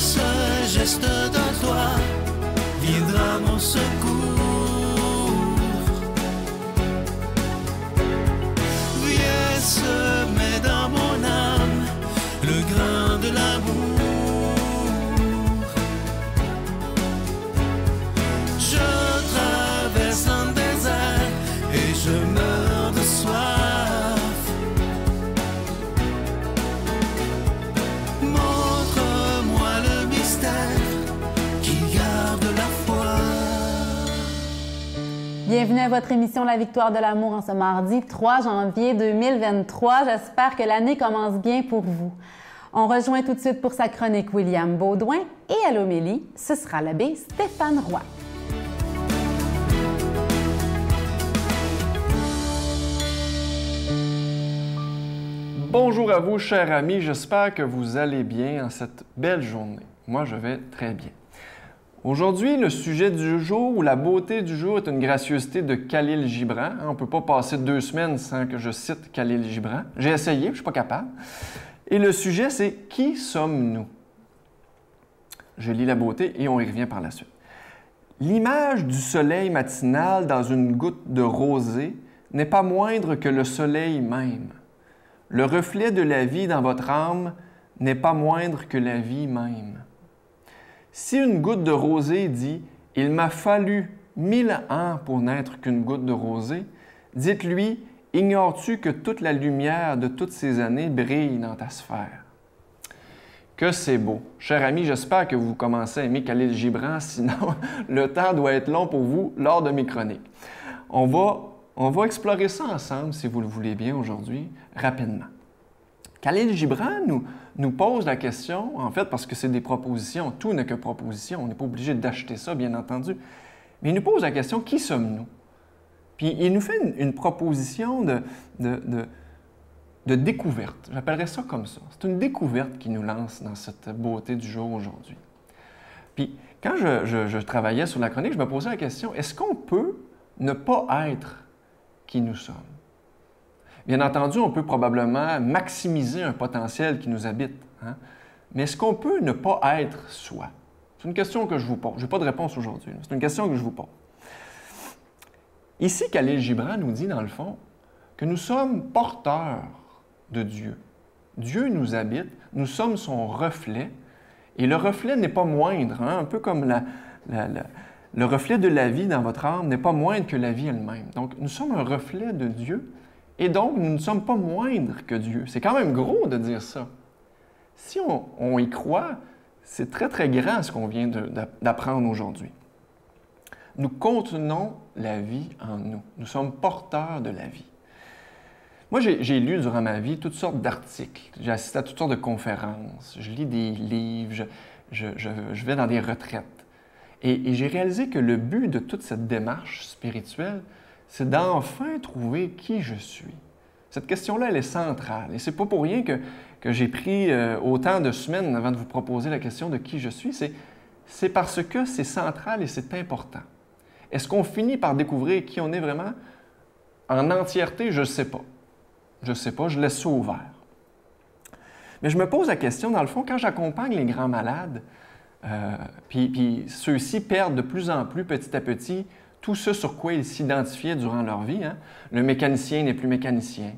seul geste de toi viendra mon secours. Viens semer dans mon âme le grain de l'amour. Je traverse un désert et je meurs de soif. Montre-moi le mystère qui garde la foi. Bienvenue à votre émission La Victoire de l'amour en ce mardi 3 janvier 2023. J'espère que l'année commence bien pour vous. On rejoint tout de suite pour sa chronique William Baudouin et à l'homélie, ce sera l'abbé Stéphane Roy. Bonjour à vous, chers amis. J'espère que vous allez bien en cette belle journée. Moi, je vais très bien. Aujourd'hui, le sujet du jour ou la beauté du jour est une gracieuseté de Khalil Gibran. On ne peut pas passer 2 semaines sans que je cite Khalil Gibran. J'ai essayé, je ne suis pas capable. Et le sujet, c'est « Qui sommes-nous » ? Je lis la beauté et on y revient par la suite. L'image du soleil matinal dans une goutte de rosée n'est pas moindre que le soleil même. Le reflet de la vie dans votre âme n'est pas moindre que la vie même. Si une goutte de rosée dit « Il m'a fallu 1000 ans pour n'être qu'une goutte de rosée », dites-lui « Ignores-tu que toute la lumière de toutes ces années brille dans ta sphère? » Que c'est beau. Chers amis, j'espère que vous commencez à aimer Khalil Gibran, sinon le temps doit être long pour vous lors de mes chroniques. On va explorer ça ensemble, si vous le voulez bien, aujourd'hui, rapidement. Khalil Gibran nous pose la question, en fait, parce que c'est des propositions, tout n'est que proposition, on n'est pas obligé d'acheter ça, bien entendu, mais il nous pose la question, qui sommes-nous? Puis il nous fait une proposition de découverte. J'appellerais ça comme ça. C'est une découverte qui nous lance dans cette beauté du jour aujourd'hui. Puis quand je travaillais sur la chronique, je me posais la question, est-ce qu'on peut ne pas être qui nous sommes? Bien entendu, on peut probablement maximiser un potentiel qui nous habite. Hein? Mais est-ce qu'on peut ne pas être soi? C'est une question que je vous pose. Je n'ai pas de réponse aujourd'hui. C'est une question que je vous pose. Ici, Khalil Gibran nous dit, dans le fond, que nous sommes porteurs de Dieu. Dieu nous habite, nous sommes son reflet, et le reflet n'est pas moindre, hein? Un peu comme le reflet de la vie dans votre âme n'est pas moindre que la vie elle-même. Donc, nous sommes un reflet de Dieu, et donc nous ne sommes pas moindres que Dieu. C'est quand même gros de dire ça. Si on y croit, c'est très, très grand ce qu'on vient d'apprendre aujourd'hui. Nous contenons la vie en nous. Nous sommes porteurs de la vie. Moi, j'ai lu durant ma vie toutes sortes d'articles. J'ai assisté à toutes sortes de conférences. Je lis des livres. Je vais dans des retraites. Et j'ai réalisé que le but de toute cette démarche spirituelle, c'est d'enfin trouver qui je suis. Cette question-là, elle est centrale. Et c'est pas pour rien que j'ai pris autant de semaines avant de vous proposer la question de qui je suis. C'est parce que c'est central et c'est important. Est-ce qu'on finit par découvrir qui on est vraiment? En entièreté, je ne sais pas. Je ne sais pas, je laisse ça ouvert. Mais je me pose la question, dans le fond, quand j'accompagne les grands malades, puis ceux-ci perdent de plus en plus, petit à petit, tout ce sur quoi ils s'identifiaient durant leur vie. Hein? Le mécanicien n'est plus mécanicien.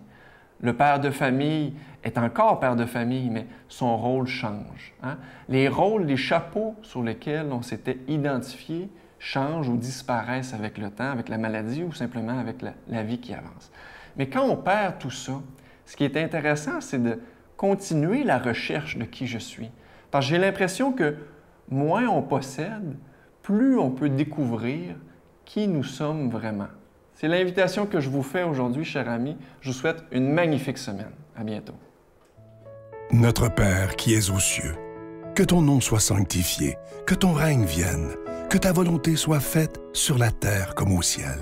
Le père de famille est encore père de famille, mais son rôle change. Hein? Les rôles, les chapeaux sur lesquels on s'était identifié changent ou disparaissent avec le temps, avec la maladie ou simplement avec la vie qui avance. Mais quand on perd tout ça, ce qui est intéressant, c'est de continuer la recherche de qui je suis. Parce que j'ai l'impression que moins on possède, plus on peut découvrir qui nous sommes vraiment. C'est l'invitation que je vous fais aujourd'hui, chers amis. Je vous souhaite une magnifique semaine. À bientôt. Notre Père qui es aux cieux, que ton nom soit sanctifié, que ton règne vienne, que ta volonté soit faite sur la terre comme au ciel.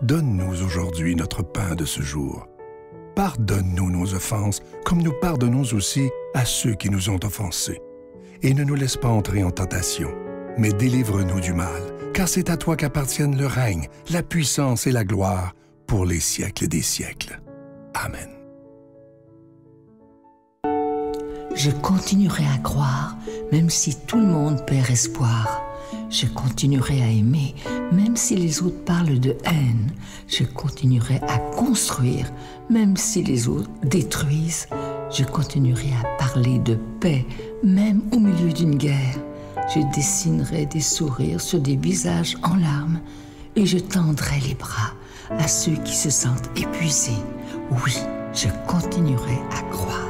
Donne-nous aujourd'hui notre pain de ce jour. Pardonne-nous nos offenses, comme nous pardonnons aussi à ceux qui nous ont offensés. Et ne nous laisse pas entrer en tentation, mais délivre-nous du mal, car c'est à toi qu'appartiennent le règne, la puissance et la gloire pour les siècles des siècles. Amen. Je continuerai à croire, même si tout le monde perd espoir. Je continuerai à aimer, même si les autres parlent de haine. Je continuerai à construire, même si les autres détruisent. Je continuerai à parler de paix, même au milieu d'une guerre. Je dessinerai des sourires sur des visages en larmes et je tendrai les bras à ceux qui se sentent épuisés. Oui, je continuerai à croire.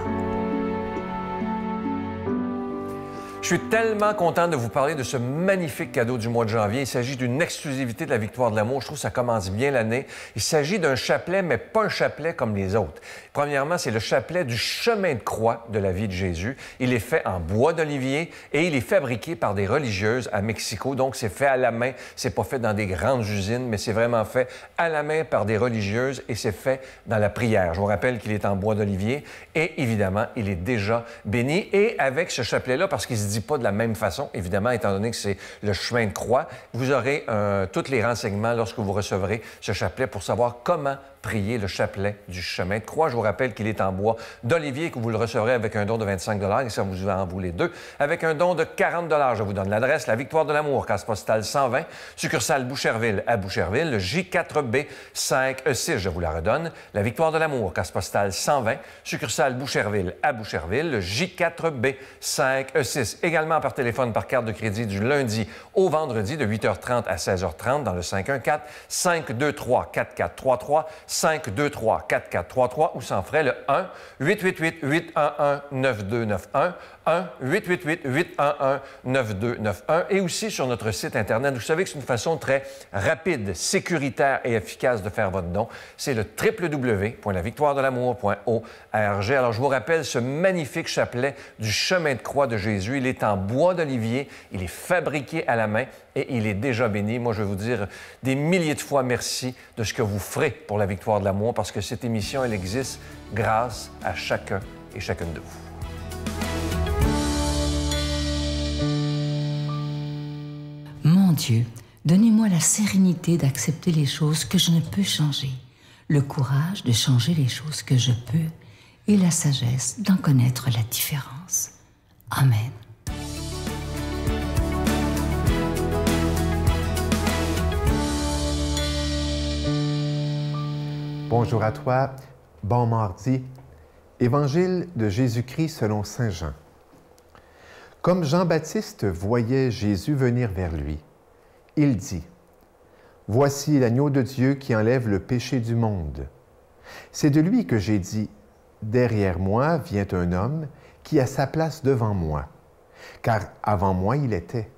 Je suis tellement content de vous parler de ce magnifique cadeau du mois de janvier. Il s'agit d'une exclusivité de la Victoire de l'amour. Je trouve que ça commence bien l'année. Il s'agit d'un chapelet, mais pas un chapelet comme les autres. Premièrement, c'est le chapelet du chemin de croix de la vie de Jésus. Il est fait en bois d'olivier et il est fabriqué par des religieuses à Mexico. Donc, c'est fait à la main. C'est pas fait dans des grandes usines, mais c'est vraiment fait à la main par des religieuses et c'est fait dans la prière. Je vous rappelle qu'il est en bois d'olivier et évidemment, il est déjà béni. Et avec ce chapelet-là, parce qu'il se dit pas de la même façon, évidemment, étant donné que c'est le chemin de croix, vous aurez tous les renseignements lorsque vous recevrez ce chapelet pour savoir comment prier le chapelet du chemin de croix. Je vous rappelle qu'il est en bois d'olivier et que vous le recevrez avec un don de 25 et ça vous en vaut les deux. Avec un don de 40 je vous donne l'adresse, la Victoire de l'amour, case postale 120, succursale Boucherville à Boucherville, le J4B 5E6, je vous la redonne, la Victoire de l'amour, case postale 120, succursale Boucherville à Boucherville, le J4B 5E6. Également par téléphone, par carte de crédit du lundi au vendredi de 8h30 à 16h30 dans le 514-523-4433, 523-4433 ou sans frais le 1-888-811-9291, 1-888-811-9291 et aussi sur notre site Internet. Vous savez que c'est une façon très rapide, sécuritaire et efficace de faire votre don. C'est le www.lavictoiredelamour.org. Alors, je vous rappelle ce magnifique chapelet du chemin de croix de Jésus. Il est en bois d'olivier, il est fabriqué à la main et il est déjà béni. Moi, je vais vous dire des milliers de fois merci de ce que vous ferez pour la Victoire de l'amour parce que cette émission, elle existe grâce à chacun et chacune de vous. Mon Dieu, donnez-moi la sérénité d'accepter les choses que je ne peux changer, le courage de changer les choses que je peux et la sagesse d'en connaître la différence. Amen. Bonjour à toi, bon mardi. Évangile de Jésus-Christ selon saint Jean. Comme Jean-Baptiste voyait Jésus venir vers lui, il dit, « Voici l'agneau de Dieu qui enlève le péché du monde. C'est de lui que j'ai dit, « Derrière moi vient un homme qui a sa place devant moi, car avant moi il était.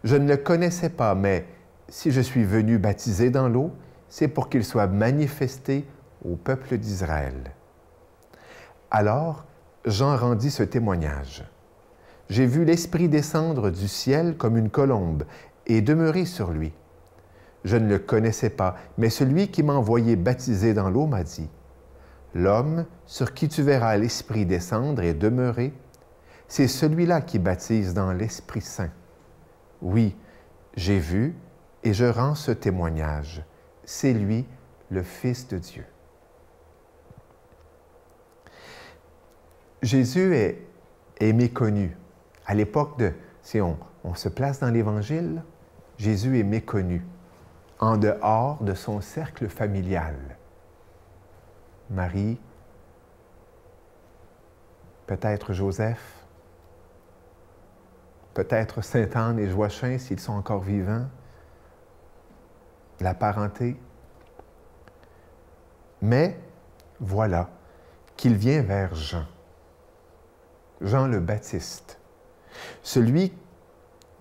Je ne le connaissais pas, mais si je suis venu baptiser dans l'eau, c'est pour qu'il soit manifesté au peuple d'Israël. » Alors, Jean rendit ce témoignage. « J'ai vu l'Esprit descendre du ciel comme une colombe et demeurer sur lui. Je ne le connaissais pas, mais celui qui m'a envoyé baptiser dans l'eau m'a dit, « L'homme sur qui tu verras l'Esprit descendre et demeurer, c'est celui-là qui baptise dans l'Esprit Saint. Oui, j'ai vu et je rends ce témoignage. C'est lui, le Fils de Dieu. » Jésus est méconnu. À l'époque si on se place dans l'Évangile, Jésus est méconnu, en dehors de son cercle familial. Marie, peut-être Joseph, peut-être Sainte-Anne et Joachim s'ils sont encore vivants, la parenté. Mais voilà qu'il vient vers Jean, Jean le Baptiste, celui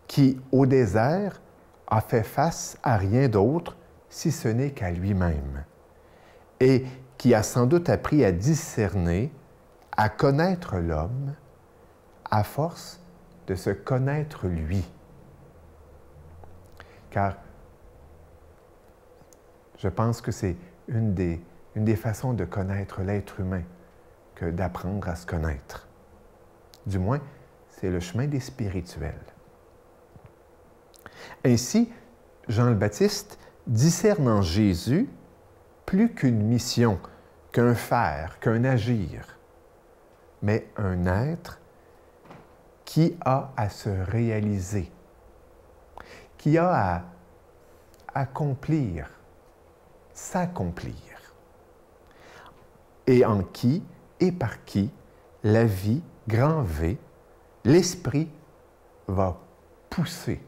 qui, au désert, a fait face à rien d'autre si ce n'est qu'à lui-même, et qui a sans doute appris à discerner, à connaître l'homme, à force de se connaître lui. Car je pense que c'est une des façons de connaître l'être humain que d'apprendre à se connaître. Du moins, c'est le chemin des spirituels. Ainsi, Jean le Baptiste discerne en Jésus plus qu'une mission, qu'un faire, qu'un agir. mais un être qui a à se réaliser, qui a à accomplir, s'accomplir, et en qui et par qui la vie, grand V, l'esprit va pousser.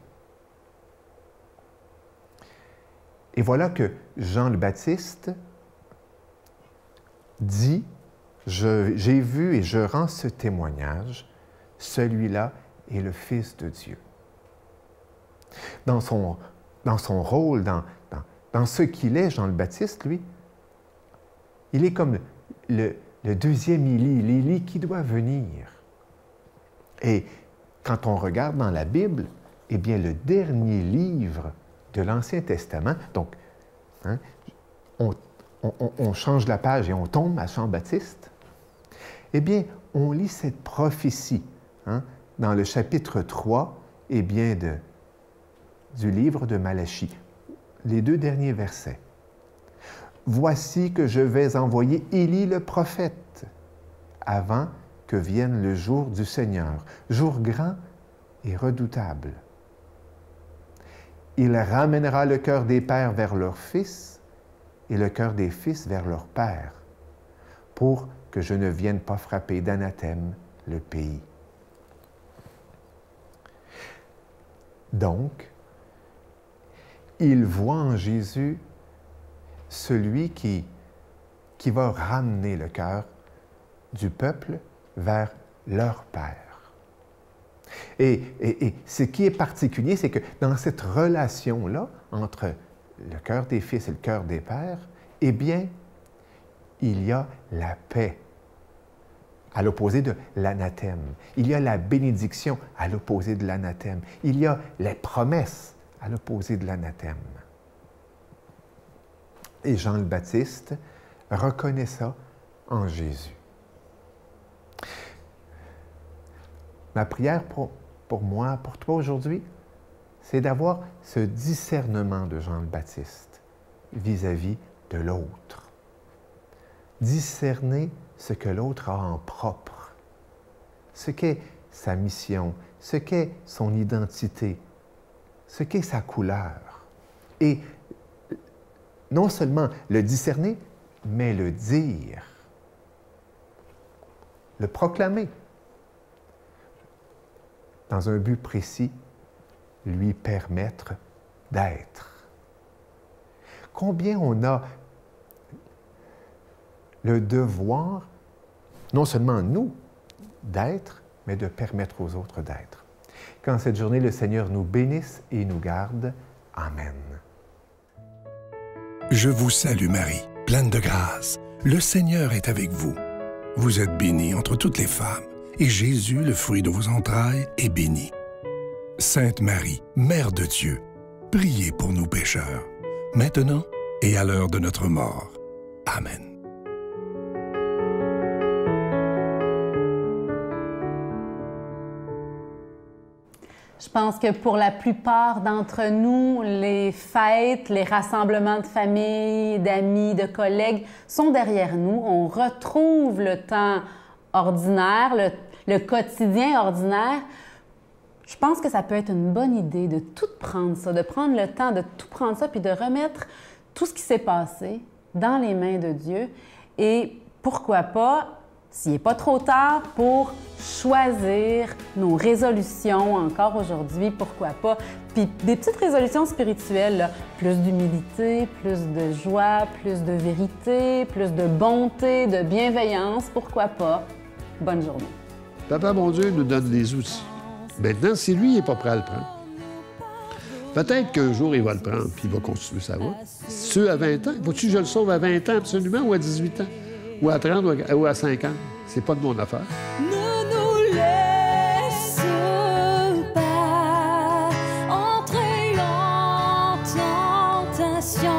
Et voilà que Jean le Baptiste dit, j'ai vu et je rends ce témoignage, celui-là est le Fils de Dieu. Dans son rôle, dans ce qu'il est, Jean le Baptiste, lui, il est comme le deuxième Élie, l'Élie qui doit venir. Et quand on regarde dans la Bible, eh bien, le dernier livre de l'Ancien Testament, donc, hein, on change la page et on tombe à Jean-Baptiste, eh bien, on lit cette prophétie hein, dans le chapitre 3 eh bien, du livre de Malachie, les 2 derniers versets. « Voici que je vais envoyer Élie le prophète avant que vienne le jour du Seigneur, jour grand et redoutable. Il ramènera le cœur des pères vers leurs fils et le cœur des fils vers leurs pères, pour que je ne vienne pas frapper d'anathème le pays. » Donc, il voit en Jésus celui qui va ramener le cœur du peuple vers leur Père. Et ce qui est particulier, c'est que dans cette relation-là, entre le cœur des fils et le cœur des pères, eh bien, il y a la paix, à l'opposé de l'anathème. Il y a la bénédiction, à l'opposé de l'anathème. Il y a les promesses, à l'opposé de l'anathème. Et Jean le Baptiste reconnaît ça en Jésus. Ma prière pour moi, pour toi aujourd'hui, c'est d'avoir ce discernement de Jean le Baptiste vis-à-vis de l'autre. Discerner ce que l'autre a en propre, ce qu'est sa mission, ce qu'est son identité, ce qu'est sa couleur. Et non seulement le discerner, mais le dire, le proclamer, dans un but précis, lui permettre d'être. Combien on a le devoir, non seulement nous, d'être, mais de permettre aux autres d'être. Qu'en cette journée, le Seigneur nous bénisse et nous garde. Amen. Je vous salue Marie, pleine de grâce. Le Seigneur est avec vous. Vous êtes bénie entre toutes les femmes, et Jésus, le fruit de vos entrailles, est béni. Sainte Marie, Mère de Dieu, priez pour nous pécheurs, maintenant et à l'heure de notre mort. Amen. Je pense que pour la plupart d'entre nous, les fêtes, les rassemblements de famille, d'amis, de collègues sont derrière nous. On retrouve le temps ordinaire, le quotidien ordinaire. Je pense que ça peut être une bonne idée de tout prendre ça, de prendre le temps de tout prendre ça, puis de remettre tout ce qui s'est passé dans les mains de Dieu. Et pourquoi pas, s'il n'est pas trop tard, pour choisir nos résolutions encore aujourd'hui, pourquoi pas. Puis des petites résolutions spirituelles, là. Plus d'humilité, plus de joie, plus de vérité, plus de bonté, de bienveillance, pourquoi pas. Bonne journée. Papa, mon Dieu, nous donne des outils. Maintenant, si lui n'est pas prêt à le prendre, peut-être qu'un jour, il va le prendre puis il va continuer sa route. Ceux à 20 ans, faut-tu que je le sauve à 20 ans absolument ou à 18 ans? Ou à 30 ou à 50? C'est pas de mon affaire. Ne nous laisse pas entrer en tentation.